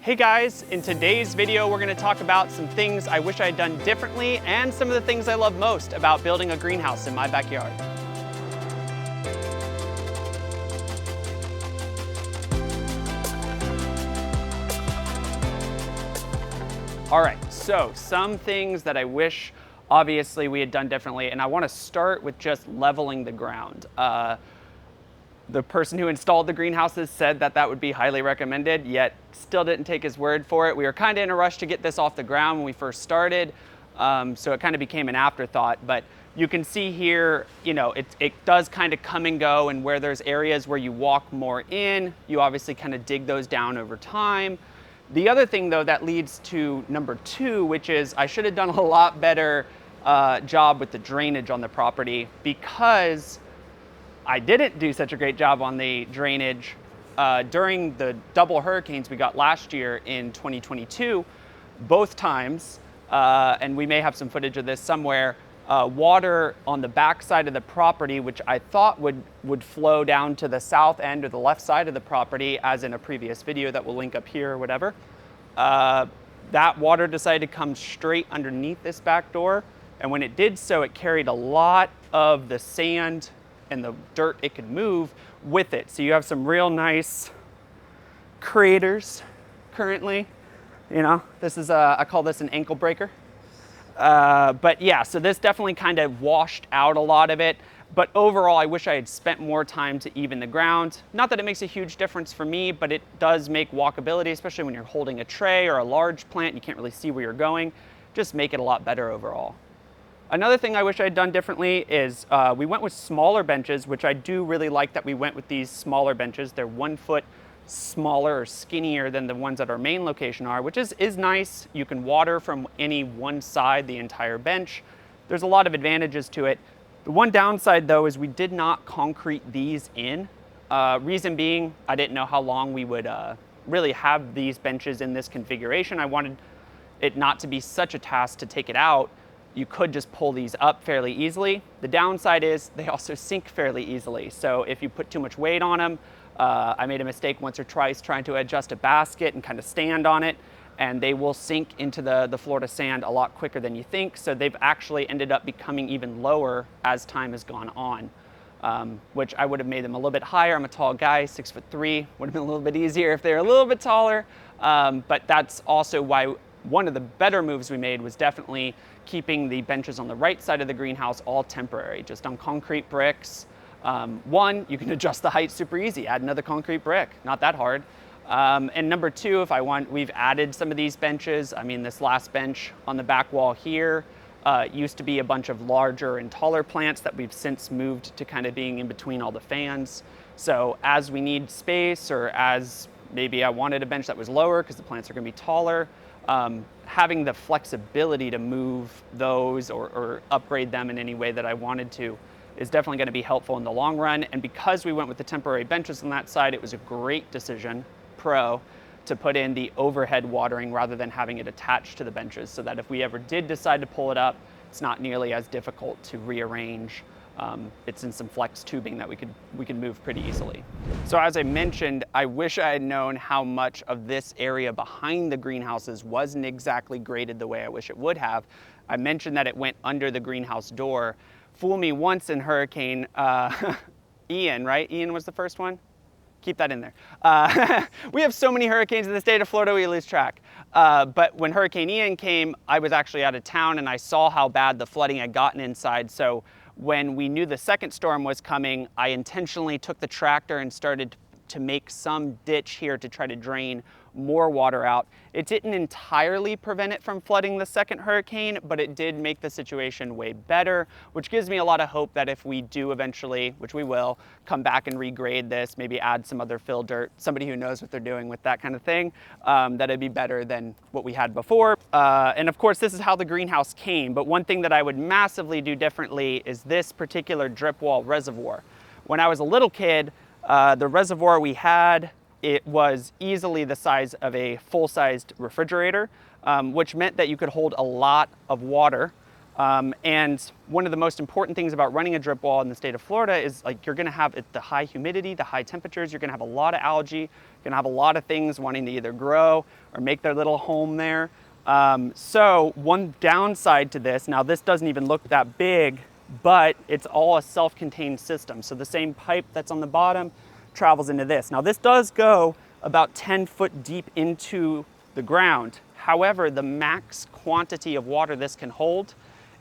Hey guys, in today's video we're going to talk about some things I wish I had done differently and some of the things I love most about building a greenhouse in my backyard. All right, so some things that I wish obviously we had done differently, and I want to start with just leveling the ground. The person who installed the greenhouses said that that would be highly recommended, yet still didn't take his word for it. We were kind of in a rush to get this off the ground when we first started, so it kind of became an afterthought. But you can see here, you know, it does kind of come and go, and where there's areas where you walk more in, you obviously kind of dig those down over time. The other thing though that leads to number two, which is I should have done a lot better job with the drainage on the property, because I didn't do such a great job on the drainage during the double hurricanes we got last year in 2022. Both times, and we may have some footage of this somewhere, water on the back side of the property, which I thought would flow down to the south end or the left side of the property, as in a previous video that we'll link up here or whatever. That water decided to come straight underneath this back door, and when it did so, it carried a lot of the sand and the dirt it could move with it. So you have some real nice craters currently. You know, this is I call this an ankle breaker. But yeah, so this definitely kind of washed out a lot of it. But overall, I wish I had spent more time to even the ground. Not that it makes a huge difference for me, but it does make walkability, especially when you're holding a tray or a large plant, you can't really see where you're going. Just make it a lot better overall. Another thing I wish I had done differently is we went with smaller benches, which I do really like that we went with these smaller benches. They're 1 foot smaller or skinnier than the ones at our main location are, which is nice. You can water from any one side, the entire bench. There's a lot of advantages to it. The one downside though is we did not concrete these in. Reason being, I didn't know how long we would really have these benches in this configuration. I wanted it not to be such a task to take it out. You could just pull these up fairly easily. The downside is they also sink fairly easily. So if you put too much weight on them, I made a mistake once or twice trying to adjust a basket and kind of stand on it, and they will sink into the Florida sand a lot quicker than you think. So they've actually ended up becoming even lower as time has gone on, which I would have made them a little bit higher. I'm a tall guy, 6'3", would have been a little bit easier if they were a little bit taller. But that's also why one of the better moves we made was definitely keeping the benches on the right side of the greenhouse all temporary, just on concrete bricks. One, you can adjust the height super easy, add another concrete brick, not that hard. And number two, we've added some of these benches. I mean, this last bench on the back wall here used to be a bunch of larger and taller plants that we've since moved to kind of being in between all the fans. So as we need space, or as maybe I wanted a bench that was lower because the plants are going to be taller, having the flexibility to move those or upgrade them in any way that I wanted to is definitely going to be helpful in the long run. And because we went with the temporary benches on that side, it was a great decision, to put in the overhead watering rather than having it attached to the benches, so that if we ever did decide to pull it up, it's not nearly as difficult to rearrange. It's in some flex tubing that we could move pretty easily. So as I mentioned, I wish I had known how much of this area behind the greenhouses wasn't exactly graded the way I wish it would have. I mentioned that it went under the greenhouse door. Fool me once in Hurricane Ian, right? Ian was the first one? Keep that in there. We have so many hurricanes in the state of Florida, we lose track. But when Hurricane Ian came, I was actually out of town and I saw how bad the flooding had gotten inside. So when we knew the second storm was coming, I intentionally took the tractor and started to make some ditch here to try to drain more water out. It didn't entirely prevent it from flooding the second hurricane, but it did make the situation way better, which gives me a lot of hope that if we do eventually, which we will, come back and regrade this, maybe add some other fill dirt, somebody who knows what they're doing with that kind of thing, that it'd be better than what we had before. And of course, this is how the greenhouse came, but one thing that I would massively do differently is this particular drip wall reservoir. When I was a little kid, the reservoir we had, it was easily the size of a full-sized refrigerator, which meant that you could hold a lot of water And one of the most important things about running a drip wall in the state of Florida is like you're gonna have the high humidity, the high temperatures, you're gonna have a lot of algae, you're gonna have a lot of things wanting to either grow or make their little home there. So one downside to this, now this doesn't even look that big, but it's all a self-contained system. So the same pipe that's on the bottom travels into this. Now this does go about 10 foot deep into the ground. However, the max quantity of water this can hold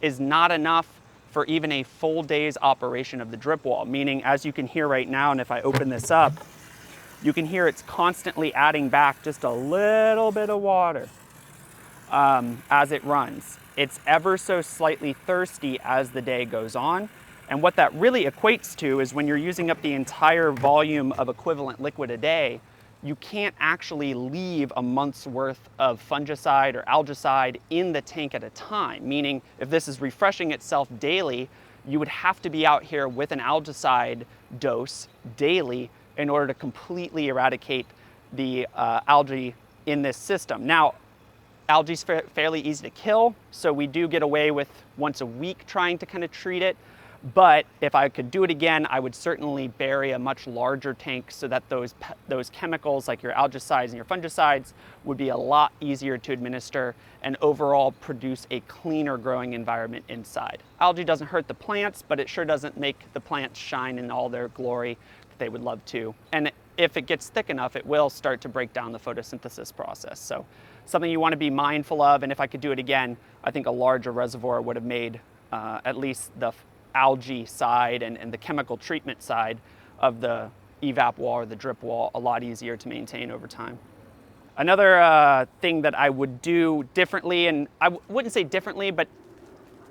is not enough for even a full day's operation of the drip wall, meaning as you can hear right now, and if I open this up, you can hear it's constantly adding back just a little bit of water as it runs. It's ever so slightly thirsty as the day goes on. And what that really equates to is when you're using up the entire volume of equivalent liquid a day, you can't actually leave a month's worth of fungicide or algicide in the tank at a time. Meaning if this is refreshing itself daily, you would have to be out here with an algicide dose daily in order to completely eradicate the algae in this system. Now, algae is fairly easy to kill, so we do get away with once a week trying to kind of treat it. But if I could do it again, I would certainly bury a much larger tank so that those chemicals like your algicides and your fungicides would be a lot easier to administer and overall produce a cleaner growing environment inside. Algae doesn't hurt the plants, but it sure doesn't make the plants shine in all their glory that they would love to. And if it gets thick enough, it will start to break down the photosynthesis process. So something you want to be mindful of, and if I could do it again, I think a larger reservoir would have made at least the algae side and the chemical treatment side of the evap wall or the drip wall a lot easier to maintain over time. Another thing that I would do differently, and I wouldn't say differently, but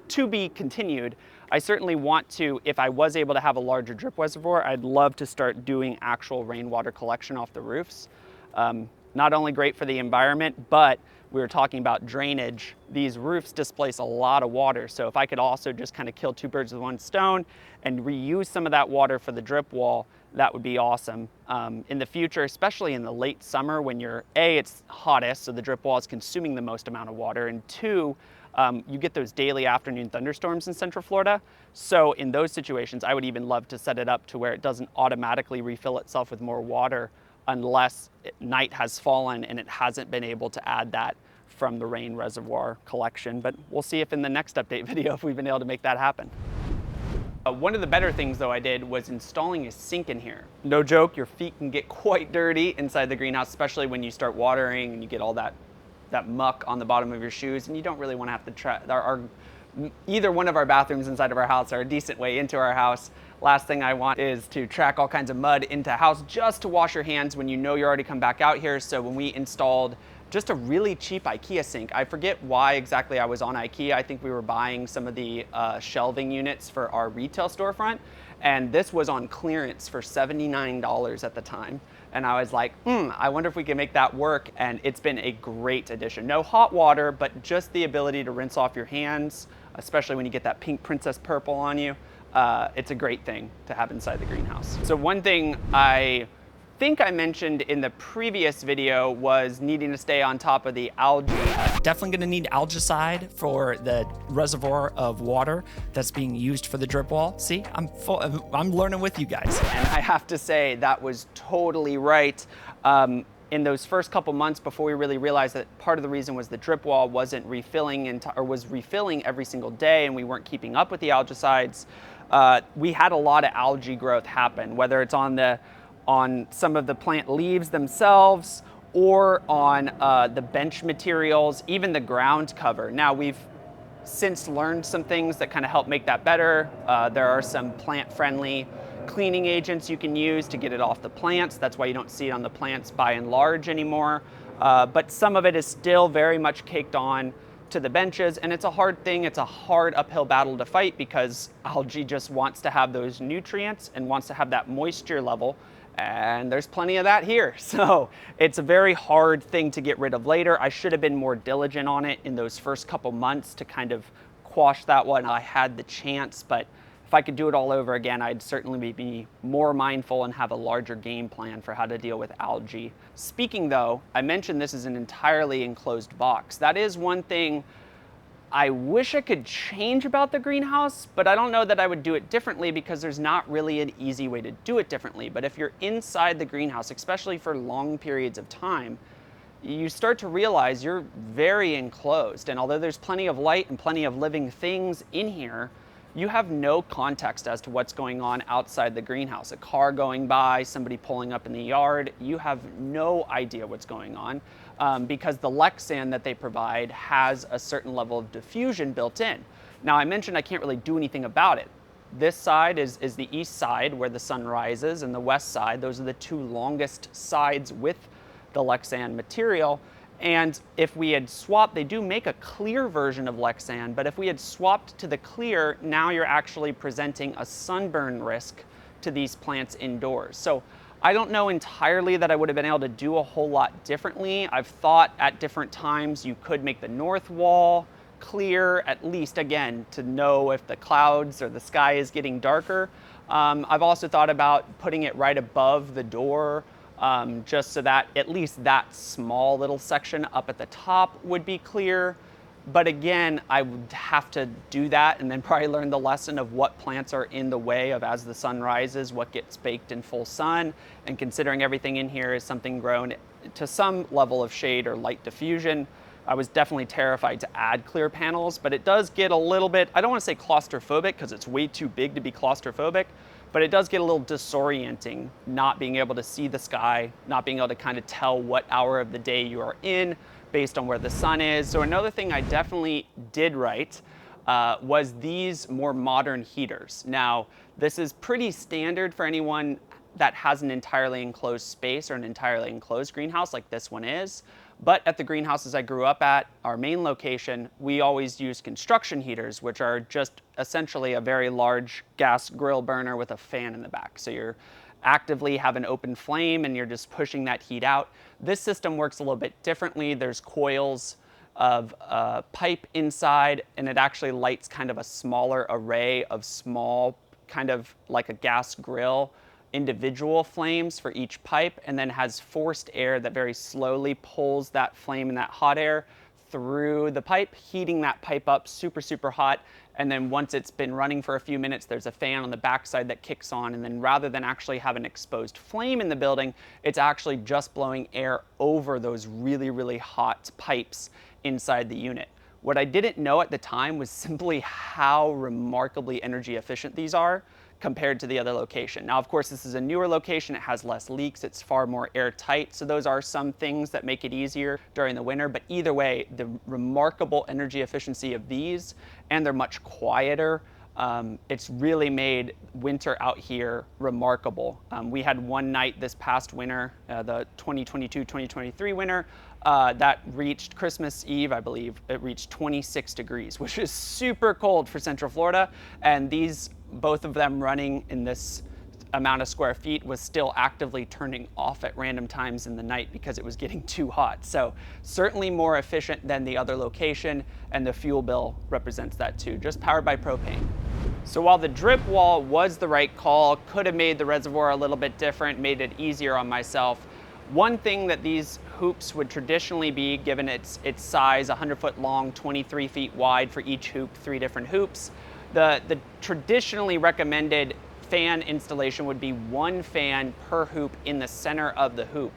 to be continued, I certainly want to, if I was able to have a larger drip reservoir, I'd love to start doing actual rainwater collection off the roofs. Not only great for the environment, but we were talking about drainage. These roofs displace a lot of water. So if I could also just kind of kill two birds with one stone and reuse some of that water for the drip wall, that would be awesome. In the future, especially in the late summer when it's hottest, so the drip wall is consuming the most amount of water, and two, you get those daily afternoon thunderstorms in Central Florida. So in those situations, I would even love to set it up to where it doesn't automatically refill itself with more water unless night has fallen and it hasn't been able to add that from the rain reservoir collection. But we'll see if in the next update video, if we've been able to make that happen. One of the better things though I did was installing a sink in here. No joke, your feet can get quite dirty inside the greenhouse, especially when you start watering and you get all that muck on the bottom of your shoes, and you don't really want to have to try. Either one of our bathrooms inside of our house are a decent way into our house. Last thing I want is to track all kinds of mud into a house just to wash your hands when you know you're already come back out here. So when we installed just a really cheap IKEA sink, I forget why exactly I was on IKEA. I think we were buying some of the shelving units for our retail storefront, and this was on clearance for $79 at the time. And I was like, I wonder if we can make that work. And it's been a great addition. No hot water, but just the ability to rinse off your hands, especially when you get that pink princess purple on you. It's a great thing to have inside the greenhouse. So one thing I think I mentioned in the previous video was needing to stay on top of the algae. Definitely gonna need algicide for the reservoir of water that's being used for the drip wall. See, I'm learning with you guys. And I have to say that was totally right. In those first couple months before we really realized that part of the reason was the drip wall wasn't refilling or was refilling every single day and we weren't keeping up with the algicides, we had a lot of algae growth happen, whether it's on some of the plant leaves themselves or on the bench materials, even the ground cover. Now we've since learned some things that kind of help make that better. There are some plant-friendly cleaning agents you can use to get it off the plants. That's why you don't see it on the plants by and large anymore. But some of it is still very much caked on to the benches, and it's a hard thing. It's a hard uphill battle to fight because algae just wants to have those nutrients and wants to have that moisture level, and there's plenty of that here. So it's a very hard thing to get rid of later. I should have been more diligent on it in those first couple months to kind of quash that one. I had the chance, but if I could do it all over again, I'd certainly be more mindful and have a larger game plan for how to deal with algae. Speaking though, I mentioned this is an entirely enclosed box. That is one thing I wish I could change about the greenhouse, but I don't know that I would do it differently because there's not really an easy way to do it differently. But if you're inside the greenhouse, especially for long periods of time, you start to realize you're very enclosed. And although there's plenty of light and plenty of living things in here, you have no context as to what's going on outside the greenhouse. A car going by, somebody pulling up in the yard, you have no idea what's going on because the Lexan that they provide has a certain level of diffusion built in. Now, I mentioned I can't really do anything about it. This side is the east side where the sun rises, and the west side, those are the two longest sides with the Lexan material. And if we had swapped, they do make a clear version of Lexan, but if we had swapped to the clear, now you're actually presenting a sunburn risk to these plants indoors. So I don't know entirely that I would have been able to do a whole lot differently. I've thought at different times you could make the north wall clear, at least again, to know if the clouds or the sky is getting darker. I've also thought about putting it right above the door, just so that at least that small little section up at the top would be clear. But again, I would have to do that and then probably learn the lesson of what plants are in the way of as the sun rises, what gets baked in full sun, and considering everything in here is something grown to some level of shade or light diffusion. I was definitely terrified to add clear panels, but it does get a little bit, I don't want to say claustrophobic because it's way too big to be claustrophobic, but it does get a little disorienting, not being able to see the sky, not being able to kind of tell what hour of the day you are in based on where the sun is. So another thing I definitely did right was these more modern heaters. Now, this is pretty standard for anyone that has an entirely enclosed space or an entirely enclosed greenhouse like this one is. But at the greenhouses I grew up at, our main location, we always use construction heaters, which are just essentially a very large gas grill burner with a fan in the back. So you're actively have an open flame and you're just pushing that heat out. This system works a little bit differently. There's coils of pipe inside, and it actually lights kind of a smaller array of small, kind of like a gas grill, individual flames for each pipe, and then has forced air that very slowly pulls that flame and that hot air through the pipe, heating that pipe up super, super hot. And then once it's been running for a few minutes, there's a fan on the backside that kicks on. And then rather than actually have an exposed flame in the building, it's actually just blowing air over those really, really hot pipes inside the unit. What I didn't know at the time was simply how remarkably energy efficient these are compared to the other location. Now, of course, this is a newer location. It has less leaks. It's far more airtight. So those are some things that make it easier during the winter. But either way, the remarkable energy efficiency of these, and they're much quieter. It's really made winter out here remarkable. We had one night this past winter, the 2022-2023 winter, that reached Christmas Eve, I believe, it reached 26 degrees, which is super cold for Central Florida. And these, both of them running in this amount of square feet, was still actively turning off at random times in the night because it was getting too hot. So certainly more efficient than the other location, and the fuel bill represents that too, just powered by propane. So while the drip wall was the right call, could have made the reservoir a little bit different, made it easier on myself. One thing that these hoops would traditionally be, given its size, 100-foot long, 23 feet wide for each hoop, 3 different hoops, the traditionally recommended fan installation would be 1 fan per hoop in the center of the hoop.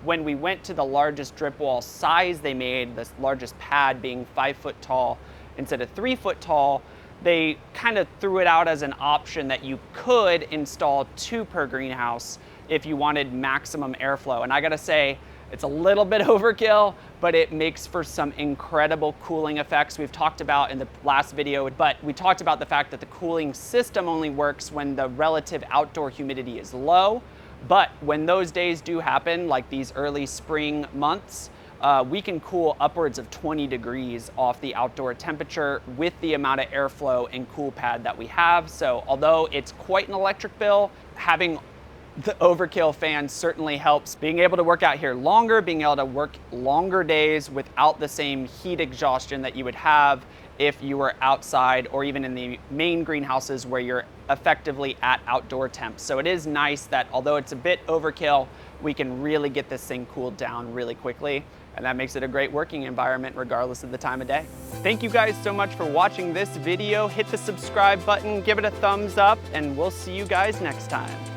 When we went to the largest drip wall size they made, the largest pad being 5 foot tall instead of 3 foot tall, they kind of threw it out as an option that you could install 2 per greenhouse if you wanted maximum airflow. And I gotta say, it's a little bit overkill, but it makes for some incredible cooling effects we've talked about in the last video. But we talked about the fact that the cooling system only works when the relative outdoor humidity is low. But when those days do happen, like these early spring months, we can cool upwards of 20 degrees off the outdoor temperature with the amount of airflow and cool pad that we have. So although it's quite an electric bill, having the overkill fan certainly helps. Being able to work out here longer, being able to work longer days without the same heat exhaustion that you would have if you were outside or even in the main greenhouses where you're effectively at outdoor temps. So it is nice that although it's a bit overkill, we can really get this thing cooled down really quickly. And that makes it a great working environment regardless of the time of day. Thank you guys so much for watching this video. Hit the subscribe button, give it a thumbs up, and we'll see you guys next time.